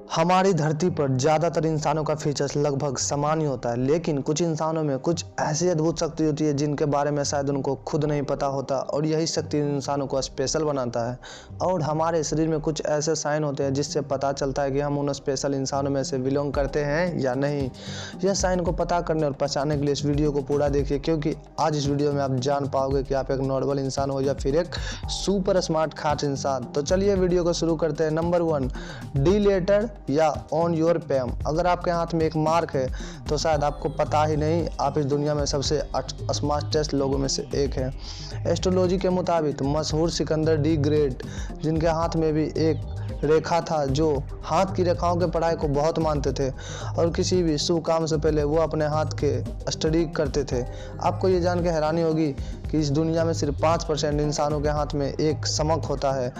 हमारी धरती पर ज़्यादातर इंसानों का फीचर्स लगभग समान ही होता है, लेकिन कुछ इंसानों में कुछ ऐसी अद्भुत शक्ति होती है जिनके बारे में शायद उनको खुद नहीं पता होता, और यही शक्ति इन इंसानों को स्पेशल बनाता है। और हमारे शरीर में कुछ ऐसे साइन होते हैं जिससे पता चलता है कि हम उन स्पेशल इंसानों में से बिलोंग करते हैं या नहीं। यह साइन को पता करने और पहचानने के लिए इस वीडियो को पूरा देखिए, क्योंकि आज इस वीडियो में आप जान पाओगे कि आप एक नॉर्मल इंसान हो या फिर एक सुपर स्मार्ट खास इंसान। तो चलिए वीडियो को शुरू करते हैं। नंबर 1, डिलेटर या ऑन योर पैम। अगर आपके हाथ में एक मार्क है तो शायद आपको पता ही नहीं, आप इस दुनिया में सबसे स्मार्टेस्ट लोगों में से एक हैं। एस्ट्रोलॉजी के मुताबिक मशहूर सिकंदर डी ग्रेट, जिनके हाथ में भी एक रेखा था, जो हाथ की रेखाओं के पढ़ाई को बहुत मानते थे और किसी भी शुभ काम से पहले वो अपने हाथ के स्टडी करते थे। आपको ये जान के हैरानी होगी कि इस दुनिया में सिर्फ 5% इंसानों के हाथ में एक समक होता है।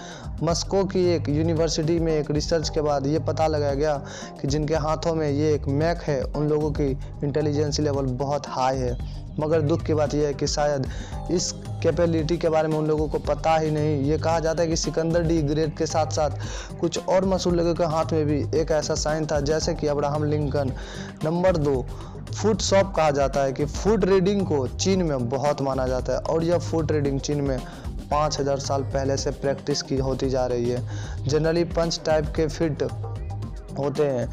मस्को की एक यूनिवर्सिटी में एक रिसर्च के बाद ये पता लगाया गया कि जिनके हाथों में ये एक मैक है उन लोगों की इंटेलिजेंस लेवल बहुत हाई है। मगर दुख की बात यह है कि शायद इस कैपेबिलिटी के बारे में उन लोगों को पता ही नहीं। ये कहा जाता है कि सिकंदर डी ग्रेट के साथ साथ कुछ और मशहूर लोगों के हाथ में भी एक ऐसा साइन था, जैसे कि Abraham Lincoln. Number 2, foot shop. कहा जाता है कि फुट रीडिंग को चीन में बहुत माना जाता है, और यह फुट रीडिंग चीन में 5000 साल पहले से प्रैक्टिस की होती जा रही है। जनरली 5 टाइप के फिट होते हैं: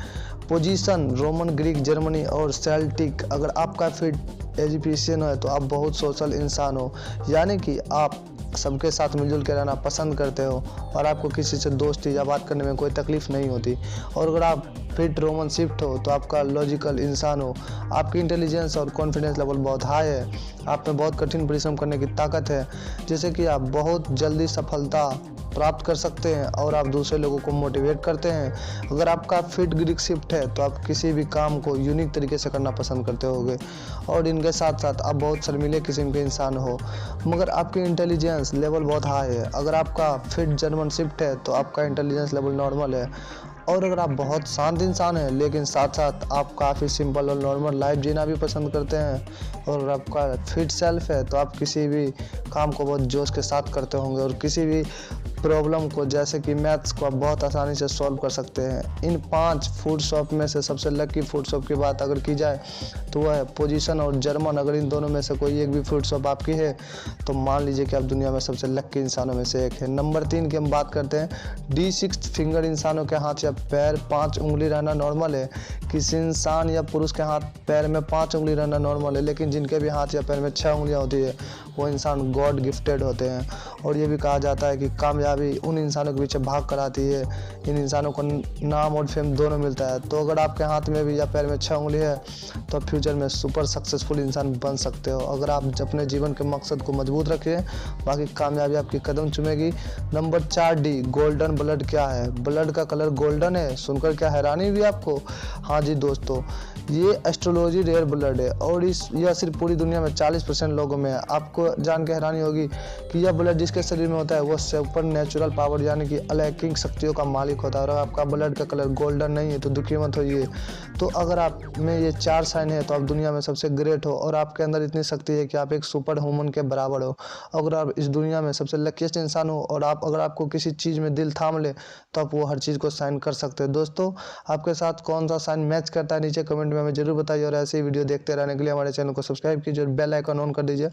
पोजीशन, रोमन, ग्रीक, जर्मनी और सेल्टिक। अगर आपका फिट एजिप्शियन है तो आप बहुत सोशल इंसान हो, यानी कि आप सबके साथ मिलजुल के रहना पसंद करते हो और आपको किसी से दोस्ती या बात करने में कोई तकलीफ नहीं होती। और अगर आप फिट रोमन शिफ्ट हो तो आपका लॉजिकल इंसान हो, आपकी इंटेलिजेंस और कॉन्फिडेंस लेवल बहुत हाई है, आप में बहुत कठिन परिश्रम करने की ताकत है, जिससे कि आप बहुत जल्दी सफलता प्राप्त कर सकते हैं और आप दूसरे लोगों को मोटिवेट करते हैं। अगर आपका फिट ग्रीक शिफ्ट है तो आप किसी भी काम को यूनिक तरीके से करना पसंद करते होगे, और इनके साथ साथ आप बहुत शर्मीले किस्म के इंसान हो, मगर आपकी इंटेलिजेंस लेवल बहुत हाई है। अगर आपका फिट जर्मन शिफ्ट है तो आपका इंटेलिजेंस लेवल नॉर्मल है, और अगर आप बहुत शांत इंसान हैं लेकिन साथ साथ आप काफ़ी सिंपल और नॉर्मल लाइफ जीना भी पसंद करते हैं, और अगर आपका फिट सेल्फ है तो आप किसी भी काम को बहुत जोश के साथ करते होंगे और किसी भी प्रॉब्लम को, जैसे कि मैथ्स को, आप बहुत आसानी से सॉल्व कर सकते हैं। इन 5 फूड शॉप में से सबसे लकी फूड शॉप की बात अगर की जाए तो वह है पोजीशन और जर्मन। अगर इन दोनों में से कोई एक भी फूड शॉप आपकी है तो मान लीजिए कि आप दुनिया में सबसे लकी इंसानों में से एक है। नंबर 3 की हम बात करते हैं। D6 finger. इंसानों के हाथ या पैर 5 उंगली रहना नॉर्मल है। किसी इंसान या पुरुष के हाथ पैर में 5 उंगली रहना नॉर्मल है, लेकिन जिनके भी हाथ या पैर में 6 उंगलियां होती है वो इंसान गॉड गिफ्टेड होते हैं। और ये भी कहा जाता है कि कामयाबी उन इंसानों के पीछे भाग कर आती है, इन इंसानों को नाम और फेम दोनों मिलता है। तो अगर आपके हाथ में भी या पैर में 6 उंगली है तो आप फ्यूचर में सुपर सक्सेसफुल इंसान बन सकते हो, अगर आप अपने जीवन के मकसद को मजबूत रखिए, बाकी कामयाबी आपकी कदम चूमेगी। Number 4, D golden blood. क्या है? ब्लड का कलर गोल्डन है। सुनकर क्या हैरानी हुई आपको? हाँ जी दोस्तों, ये एस्ट्रोलॉजी रेयर ब्लड है, और यह सिर्फ पूरी दुनिया में 40% लोगों में है। आपको जान के हैरानी होगी कि यह ब्लड जिसके शरीर में होता है वो सुपर नेचुरल पावर यानी कि अलौकिक शक्तियों का मालिक होता है। और आपका ब्लड का कलर गोल्डन नहीं है तो दुखी मत होइए। तो अगर आप में ये 4 साइन है तो आप दुनिया में सबसे ग्रेट हो, और आपके अंदर इतनी शक्ति है कि आप एक सुपर ह्यूमन के बराबर हो। अगर आप इस दुनिया में सबसे लकीस्ट इंसान हो, और अगर आपको किसी चीज़ में दिल थाम ले तो आप वो हर चीज़ को साइन कर सकते हैं। दोस्तों, आपके साथ कौन सा साइन मैच करता है नीचे कमेंट में हमें जरूर बताइए, और ऐसे ही वीडियो देखते रहने के लिए हमारे चैनल को सब्सक्राइब कीजिए और बेल आइकन ऑन कर दीजिए।